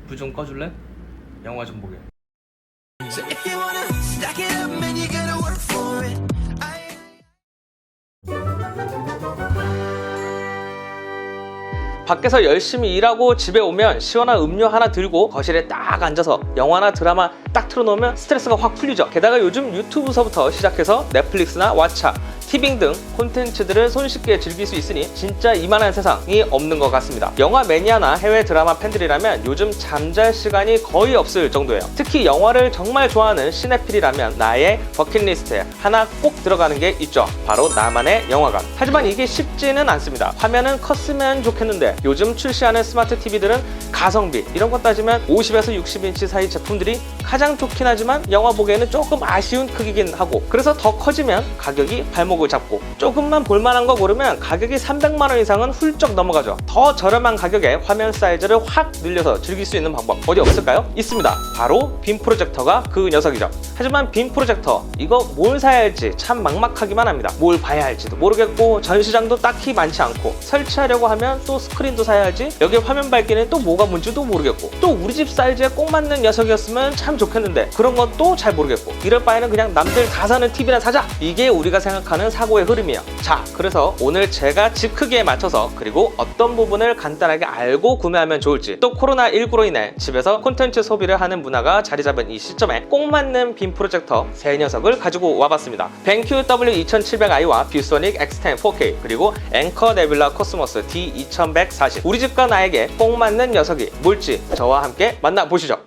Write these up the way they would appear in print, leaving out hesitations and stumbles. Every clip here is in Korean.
불 좀 꺼줄래? 영화 좀 보게. So if you wanna stack it up, man, you gotta work for it. 밖에서 열심히 일하고 집에 오면 시원한 음료 하나 들고 거실에 딱 앉아서 영화나 드라마 딱 틀어놓으면 스트레스가 확 풀리죠. 게다가 요즘 유튜브서부터 시작해서 넷플릭스나 왓챠, 티빙 등 콘텐츠들을 손쉽게 즐길 수 있으니 진짜 이만한 세상이 없는 것 같습니다. 영화 매니아나 해외 드라마 팬들이라면 요즘 잠잘 시간이 거의 없을 정도예요. 특히 영화를 정말 좋아하는 시네필이라면 나의 버킷리스트에 하나 꼭 들어가는 게 있죠. 바로 나만의 영화관. 하지만 이게 쉽지는 않습니다. 화면은 컸으면 좋겠는데 요즘 출시하는 스마트 TV들은 가성비 이런 것 따지면 50에서 60인치 사이 제품들이 가장 좋긴 하지만 영화 보기에는 조금 아쉬운 크기긴 하고, 그래서 더 커지면 가격이 발목을 잡고 조금만 볼만한 거 고르면 가격이 300만 원 이상은 훌쩍 넘어가죠. 더 저렴한 가격에 화면 사이즈를 확 늘려서 즐길 수 있는 방법 어디 없을까요? 있습니다. 바로 빔 프로젝터가 그 녀석이죠. 하지만 빔 프로젝터 이거 뭘 사야 할지 참 막막하기만 합니다. 뭘 봐야 할지도 모르겠고 전시장도 딱히 많지 않고 설치하려고 하면 또 스크린도 사야 하지, 여기에 화면 밝기는 또 뭐가 뭔지도 모르겠고, 또 우리 집 사이즈에 꼭 맞는 녀석이었으면 참 좋겠는데 그런 건 또 잘 모르겠고, 이럴 바에는 그냥 남들 다 사는 TV나 사자, 이게 우리가 생각하는 사고의 흐름이에요. 자, 그래서 오늘 제가 집 크기에 맞춰서 그리고 어떤 부분을 간단하게 알고 구매하면 좋을지, 또 코로나19로 인해 집에서 콘텐츠 소비를 하는 문화가 자리 잡은 이 시점에 꼭 맞는 빔 프로젝터 세 녀석을 가지고 와봤습니다. 벤큐 W2700i와 뷰소닉 X10 4K 그리고 앵커 네뷸라 코스모스 D2140, 우리 집과 나에게 꼭 맞는 녀석이 뭘지 저와 함께 만나보시죠.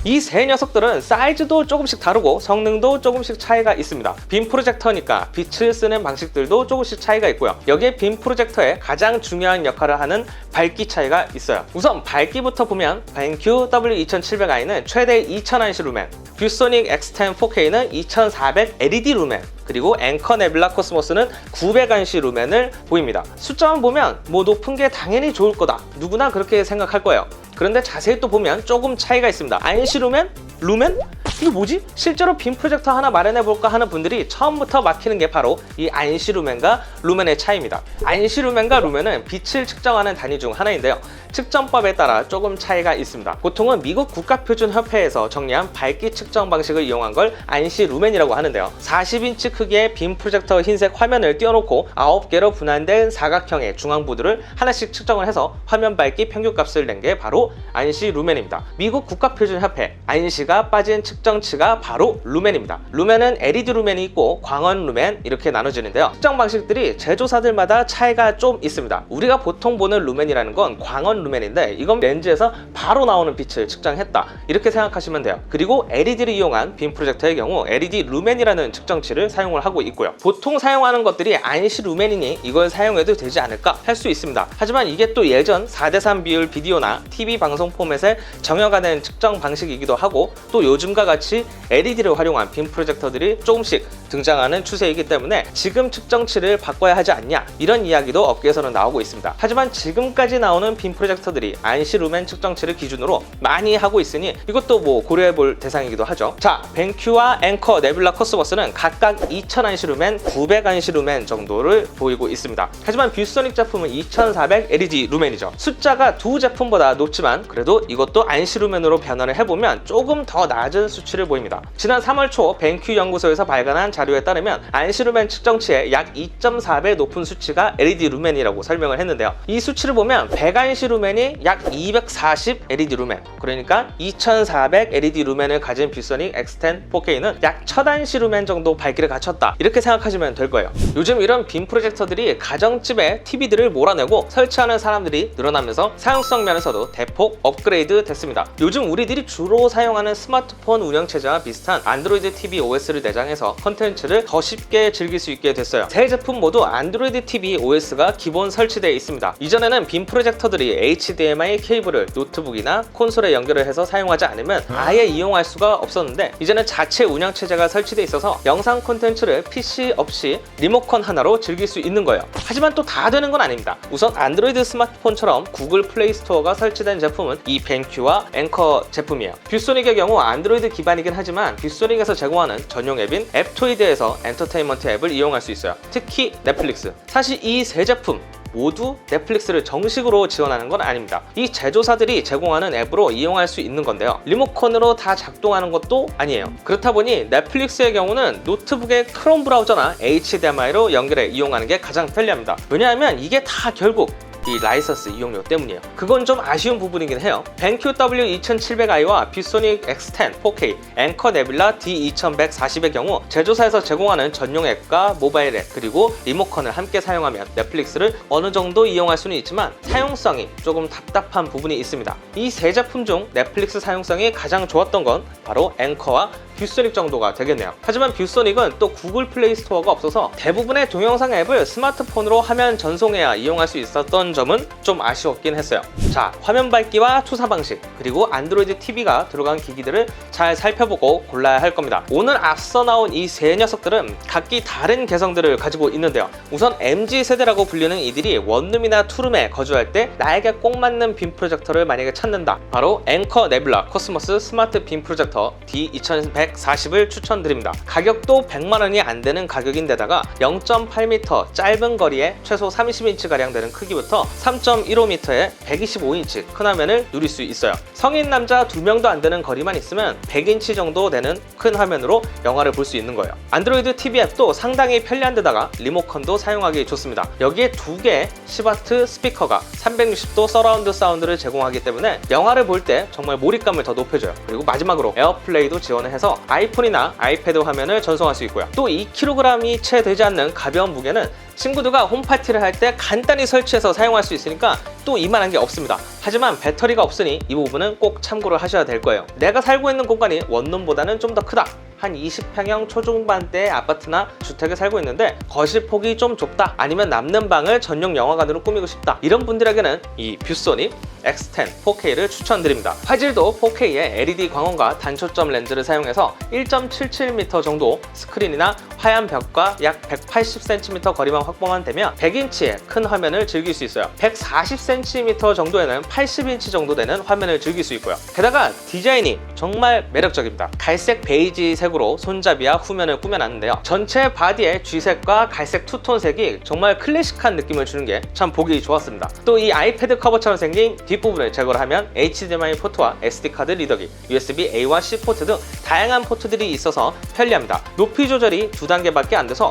이 세 녀석들은 사이즈도 조금씩 다르고 성능도 조금씩 차이가 있습니다. 빔 프로젝터니까 빛을 쓰는 방식들도 조금씩 차이가 있고요. 여기에 빔 프로젝터의 가장 중요한 역할을 하는 밝기 차이가 있어요. 우선 밝기부터 보면 벤큐 W2700i는 최대 2000안시 루멘, 뷰소닉 X10 4K는 2400 LED 루멘, 그리고 앵커 네뷸라 코스모스는 900안시 루멘을 보입니다. 숫자만 보면 뭐 높은 게 당연히 좋을 거다, 누구나 그렇게 생각할 거예요. 그런데 자세히 또 보면 조금 차이가 있습니다. 안시 루멘? 루멘? 이게 뭐지? 실제로 빔 프로젝터 하나 마련해볼까 하는 분들이 처음부터 막히는 게 바로 이 안시 루멘과 루멘의 차이입니다. 안시 루멘과 루멘은 빛을 측정하는 단위 중 하나인데요, 측정법에 따라 조금 차이가 있습니다. 보통은 미국 국가표준협회에서 정리한 밝기 측정 방식을 이용한 걸 안시 루멘이라고 하는데요, 40인치 크기의 빔 프로젝터 흰색 화면을 띄워놓고 9개로 분할된 사각형의 중앙부두를 하나씩 측정을 해서 화면 밝기 평균값을 낸 게 바로 안시 루멘입니다. 미국 국가표준협회 안시가 빠진 측정치가 바로 루멘입니다. 루멘은 LED 루멘이 있고 광원 루멘 이렇게 나눠지는데요, 측정 방식들이 제조사들마다 차이가 좀 있습니다. 우리가 보통 보는 루멘이라는 건 광원 루멘인데 이건 렌즈에서 바로 나오는 빛을 측정했다 이렇게 생각하시면 돼요. 그리고 LED를 이용한 빔 프로젝터의 경우 LED 루멘이라는 측정치를 사용을 하고 있고요. 보통 사용하는 것들이 안시 루멘이니 이걸 사용해도 되지 않을까 할 수 있습니다. 하지만 이게 또 예전 4:3 비율 비디오나 TV 방송 포맷에 정형화된 측정 방식이기도 하고, 또 요즘과 같이 LED를 활용한 빔 프로젝터들이 조금씩 등장하는 추세이기 때문에 지금 측정치를 바꿔야 하지 않냐 이런 이야기도 업계에서는 나오고 있습니다. 하지만 지금까지 나오는 빔 프로젝터들이 안시 루멘 측정치를 기준으로 많이 하고 있으니 이것도 뭐 고려해볼 대상이기도 하죠. 자, 벤큐와 앵커 네뷸라 코스모스는 각각 2000안시 루멘, 900안시 루멘 정도를 보이고 있습니다. 하지만 뷰소닉 제품은 2400 LED 루멘이죠. 숫자가 두 제품보다 높지만 그래도 이것도 안시 루멘으로 변환을 해보면 조금 더 낮은 수치를 보입니다. 지난 3월 초 벤큐 연구소에서 발간한 자료에 따르면 안시 루멘 측정치의 약 2.4배 높은 수치가 LED 루멘이라고 설명을 했는데요, 이 수치를 보면 100안시 루멘이 약 240 LED 루멘, 그러니까 2400 LED 루멘을 가진 뷰소닉 X10 4K는 약 1000안시 루멘 정도 밝기를 갖췄다 이렇게 생각하시면 될 거예요. 요즘 이런 빔 프로젝터들이 가정집에 TV들을 몰아내고 설치하는 사람들이 늘어나면서 사용성 면에서도 대폭 업그레이드 됐습니다. 요즘 우리들이 주로 사용하는 스마트폰 운영체제와 비슷한 안드로이드 TV OS를 내장해서 콘텐츠를 더 쉽게 즐길 수 있게 됐어요. 세 제품 모두 안드로이드 TV OS가 기본 설치되어 있습니다. 이전에는 빔 프로젝터들이 HDMI 케이블을 노트북이나 콘솔에 연결을 해서 사용하지 않으면 아예 이용할 수가 없었는데, 이제는 자체 운영체제가 설치되어 있어서 영상 콘텐츠를 PC 없이 리모컨 하나로 즐길 수 있는 거예요. 하지만 또 다 되는 건 아닙니다. 우선 안드로이드 스마트폰처럼 구글 플레이 스토어가 설치된 제품은 이 벤큐와 앵커 제품이에요. 뷰소닉의 경우 안드로이드 기반이긴 하지만 뷰소닉에서 제공하는 전용 앱인 앱토이드에서 엔터테인먼트 앱을 이용할 수 있어요. 특히 넷플릭스. 사실 이 세 제품 모두 넷플릭스를 정식으로 지원하는 건 아닙니다. 이 제조사들이 제공하는 앱으로 이용할 수 있는 건데요. 리모컨으로 다 작동하는 것도 아니에요. 그렇다 보니 넷플릭스의 경우는 노트북의 크롬 브라우저나 HDMI로 연결해 이용하는 게 가장 편리합니다. 왜냐하면 이게 다 결국 이 라이선스 이용료 때문이에요. 그건 좀 아쉬운 부분이긴 해요. 벤큐 W2700i와 뷰소닉 X10 4K, 앵커 네뷸라 D2140의 경우 제조사에서 제공하는 전용 앱과 모바일 앱 그리고 리모컨을 함께 사용하면 넷플릭스를 어느 정도 이용할 수는 있지만 사용성이 조금 답답한 부분이 있습니다. 이 세 제품 중 넷플릭스 사용성이 가장 좋았던 건 바로 앵커와 뷰소닉 정도가 되겠네요. 하지만 뷰소닉은 또 구글 플레이 스토어가 없어서 대부분의 동영상 앱을 스마트폰으로 화면 전송해야 이용할 수 있었던 점은 좀 아쉬웠긴 했어요. 자, 화면 밝기와 투사 방식 그리고 안드로이드 TV가 들어간 기기들을 잘 살펴보고 골라야 할 겁니다. 오늘 앞서 나온 이 세 녀석들은 각기 다른 개성들을 가지고 있는데요. 우선 MG세대라고 불리는 이들이 원룸이나 투룸에 거주할 때 나에게 꼭 맞는 빔 프로젝터를 만약에 찾는다. 바로 앵커 네뷸라 코스모스 스마트 빔 프로젝터 D2140을 추천드립니다. 가격도 100만원이 안 되는 가격인데다가 0.8m 짧은 거리에 최소 30인치가량 되는 크기부터 3.15m에 125인치 큰 화면을 누릴 수 있어요. 성인 남자 2명도 안 되는 거리만 있으면 100인치 정도 되는 큰 화면으로 영화를 볼 수 있는 거예요. 안드로이드 TV 앱도 상당히 편리한 데다가 리모컨도 사용하기 좋습니다. 여기에 2개의 10W 스피커가 360도 서라운드 사운드를 제공하기 때문에 영화를 볼 때 정말 몰입감을 더 높여줘요. 그리고 마지막으로 에어플레이도 지원을 해서 아이폰이나 아이패드 화면을 전송할 수 있고요. 또 2kg이 채 되지 않는 가벼운 무게는 친구들과 홈파티를 할 때 간단히 설치해서 사용할 수 있으니까 또 이만한 게 없습니다. 하지만 배터리가 없으니 이 부분은 꼭 참고를 하셔야 될 거예요. 내가 살고 있는 공간이 원룸보다는 좀 더 크다. 한 20평형 초중반대의 아파트나 주택에 살고 있는데 거실 폭이 좀 좁다, 아니면 남는 방을 전용 영화관으로 꾸미고 싶다, 이런 분들에게는 이 뷰소닉 X10 4K를 추천드립니다. 화질도 4K의 LED 광원과 단초점 렌즈를 사용해서 1.77m 정도 스크린이나 하얀 벽과 약 180cm 거리만 확보만 되면 100인치의 큰 화면을 즐길 수 있어요. 140cm 정도에는 80인치 정도 되는 화면을 즐길 수 있고요. 게다가 디자인이 정말 매력적입니다. 갈색 베이지 색으로 손잡이와 후면을 꾸며놨는데요. 전체 바디에 쥐색과 갈색 투톤색이 정말 클래식한 느낌을 주는 게 참 보기 좋았습니다. 또 이 아이패드 커버처럼 생긴 뒷부분을 제거를 하면 HDMI 포트와 SD카드 리더기, USB-A와 C 포트 등 다양한 포트들이 있어서 편리합니다. 높이 조절이 2단계밖에 안 돼서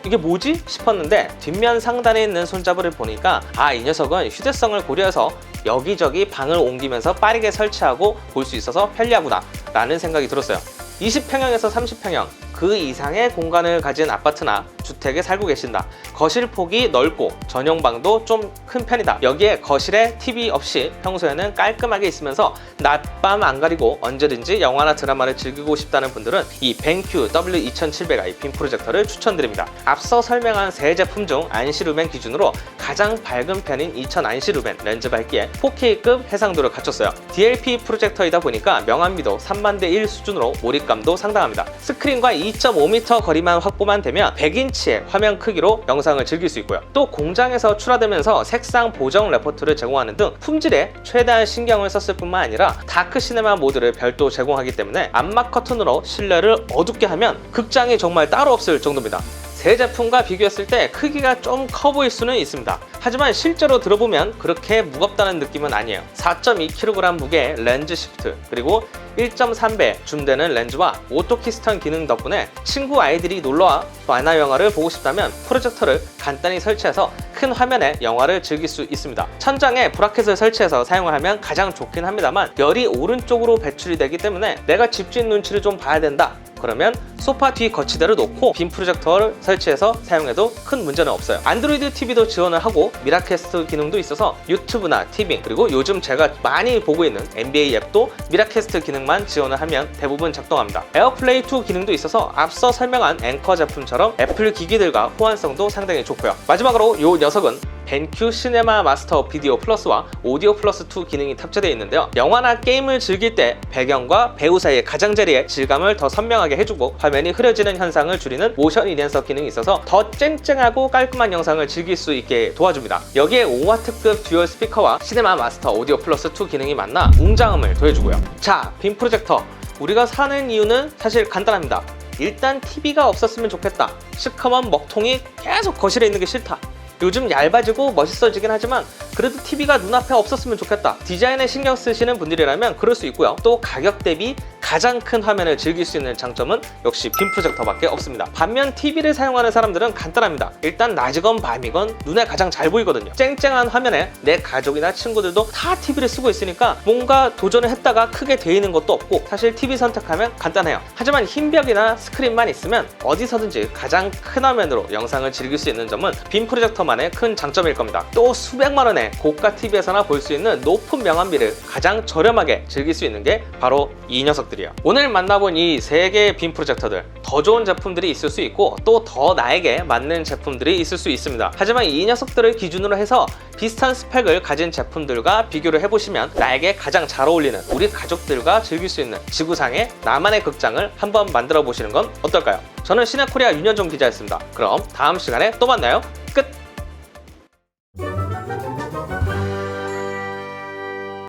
이게 뭐지? 싶었는데 뒷면 상단에 있는 손잡이를 보니까 이 녀석은 휴대성을 고려해서 여기저기 방을 옮기면서 빠르게 설치하고 볼 수 있어서 편리하구나 라는 생각이 들었어요. 20평형에서 30평형 그 이상의 공간을 가진 아파트나 주택에 살고 계신다. 거실 폭이 넓고 전용방도 좀 큰 편이다. 여기에 거실에 TV 없이 평소에는 깔끔하게 있으면서 낮밤 안 가리고 언제든지 영화나 드라마를 즐기고 싶다는 분들은 이 벤큐 W2700i 빔 프로젝터를 추천드립니다. 앞서 설명한 세 제품 중 안시루멘 기준으로 가장 밝은 편인 2000 안시루멘 렌즈 밝기에 4K급 해상도를 갖췄어요. DLP 프로젝터이다 보니까 명암비도 3만대1 수준으로 몰입감도 상당합니다. 스크린과 2.5m 거리만 확보만 되면 100인치의 화면 크기로 영상을 즐길 수 있고요. 또 공장에서 출하되면서 색상 보정 레포트를 제공하는 등 품질에 최대한 신경을 썼을 뿐만 아니라 다크 시네마 모드를 별도 제공하기 때문에 암막 커튼으로 실내를 어둡게 하면 극장이 정말 따로 없을 정도입니다. 세 제품과 비교했을 때 크기가 좀 커 보일 수는 있습니다. 하지만 실제로 들어보면 그렇게 무겁다는 느낌은 아니에요. 4.2kg 무게의 렌즈 시프트, 그리고 1.3배 줌되는 렌즈와 오토키스턴 기능 덕분에 친구 아이들이 놀러와 만화 영화를 보고 싶다면 프로젝터를 간단히 설치해서 큰 화면에 영화를 즐길 수 있습니다. 천장에 브라켓을 설치해서 사용을 하면 가장 좋긴 합니다만 열이 오른쪽으로 배출이 되기 때문에 내가 집주인 눈치를 좀 봐야 된다, 그러면 소파 뒤 거치대를 놓고 빔 프로젝터를 설치해서 사용해도 큰 문제는 없어요. 안드로이드 TV도 지원을 하고 미라캐스트 기능도 있어서 유튜브나 TV, 그리고 요즘 제가 많이 보고 있는 NBA 앱도 미라캐스트 기능만 지원을 하면 대부분 작동합니다. 에어플레이 2 기능도 있어서 앞서 설명한 앵커 제품처럼 애플 기기들과 호환성도 상당히 좋고요. 마지막으로 이 녀석은 벤큐 시네마 마스터 비디오 플러스와 오디오 플러스 2 기능이 탑재되어 있는데요. 영화나 게임을 즐길 때 배경과 배우 사이의 가장자리의 질감을 더 선명하게 해주고 화면이 흐려지는 현상을 줄이는 모션 인핸서 기능이 있어서 더 쨍쨍하고 깔끔한 영상을 즐길 수 있게 도와줍니다. 여기에 5W급 듀얼 스피커와 시네마 마스터 오디오 플러스 2 기능이 만나 웅장함을 더해주고요. 자, 빔 프로젝터 우리가 사는 이유는 사실 간단합니다. 일단 TV가 없었으면 좋겠다. 시커먼 먹통이 계속 거실에 있는 게 싫다. 요즘 얇아지고 멋있어지긴 하지만 그래도 TV가 눈앞에 없었으면 좋겠다. 디자인에 신경 쓰시는 분들이라면 그럴 수 있고요. 또 가격 대비 가장 큰 화면을 즐길 수 있는 장점은 역시 빔 프로젝터밖에 없습니다. 반면 TV를 사용하는 사람들은 간단합니다. 일단 낮이건 밤이건 눈에 가장 잘 보이거든요. 쨍쨍한 화면에 내 가족이나 친구들도 다 TV를 쓰고 있으니까 뭔가 도전을 했다가 크게 데이는 것도 없고 사실 TV 선택하면 간단해요. 하지만 흰 벽이나 스크린만 있으면 어디서든지 가장 큰 화면으로 영상을 즐길 수 있는 점은 빔 프로젝터만의 큰 장점일 겁니다. 또 수백만 원의 고가 TV에서나 볼 수 있는 높은 명암비를 가장 저렴하게 즐길 수 있는 게 바로 이 녀석들이에요. 오늘 만나본 이 세 개의 빔 프로젝터들, 더 좋은 제품들이 있을 수 있고 또 더 나에게 맞는 제품들이 있을 수 있습니다. 하지만 이 녀석들을 기준으로 해서 비슷한 스펙을 가진 제품들과 비교를 해보시면 나에게 가장 잘 어울리는 우리 가족들과 즐길 수 있는 지구상의 나만의 극장을 한번 만들어 보시는 건 어떨까요? 저는 시네코리아 윤현종 기자였습니다. 그럼 다음 시간에 또 만나요. 끝!